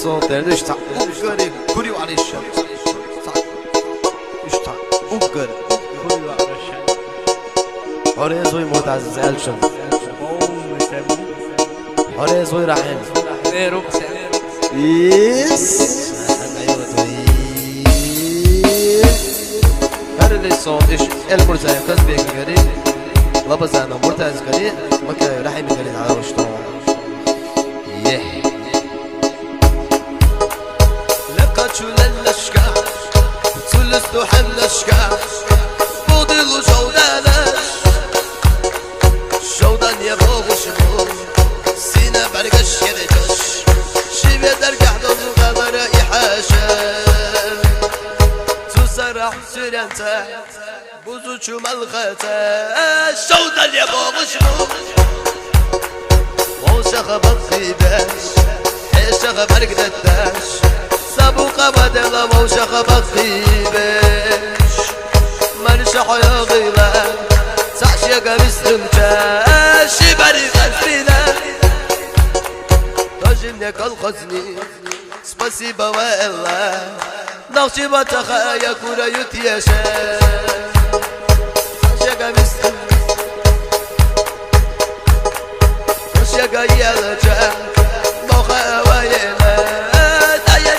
الصوتين اشتع وقري كوري وعلي الشمس اشتع وقري كل وقت الشمس حوري زوي معتز الشم حوري زوي رحيم يس هذا الصوت ايش المرتاح كذبك قريب لبس انا مرتاح قريب مكان رحيم قريب على وشطه يه لقد شللشكا ثلث حلشكا فضل شودانش شودان يبوغش سينا برقش يدجش شبه درقع دون غمر إحاشا تسرح سرنتا بوزوشو ملغتا شودان يبوغش وشخ بخيباش شخ برقدتاش سابوقا بدلا وشخ بخيباش مرشح يا غيلا تعشي قمستمتا شبري غزلنا تجمنك الخزني спасибо والله نغشي بتخايا كورا يتياشا تعشي قمستمتا تعشي قيالجا موخا ويلا دايا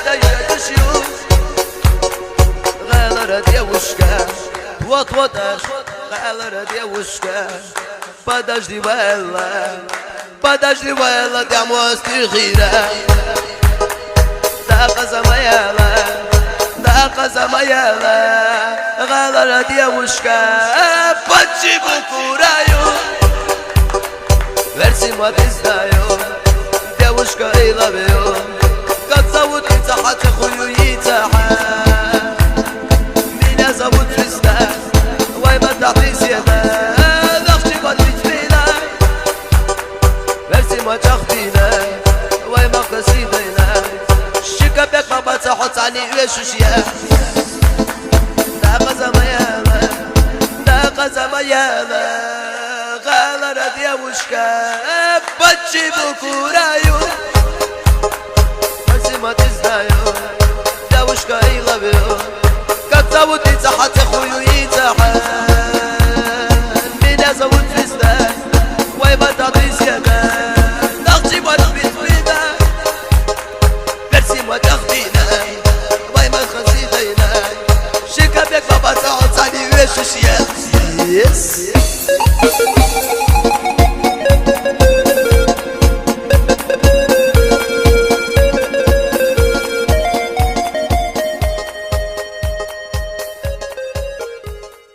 تشيوف غالرة ديوشكا وطوطاش غالرة ديوشكا подожди вайла ты мосты хира да каза маяла غالرة ديوشكا почему кураю верси маты знаю девушка I love you как зовут Ицахат хую Ицахат меня зовут Звезда вай матахты сена нахчи батвич бина верси мачахтина вай махасидина شكبك ما بتصحت عني وشوشيا ناقص ميالا غالرة ديوشكا بتجيبو كورايو بس ما تزدايو ديوشكا I love you как зовут Ицахат хую Ицахат меня зовут Звезда вай матахты сена нахчи батвич бина верси мачахтина вай махасидина شكبك ما بتصحت عني وشوشيا Yes.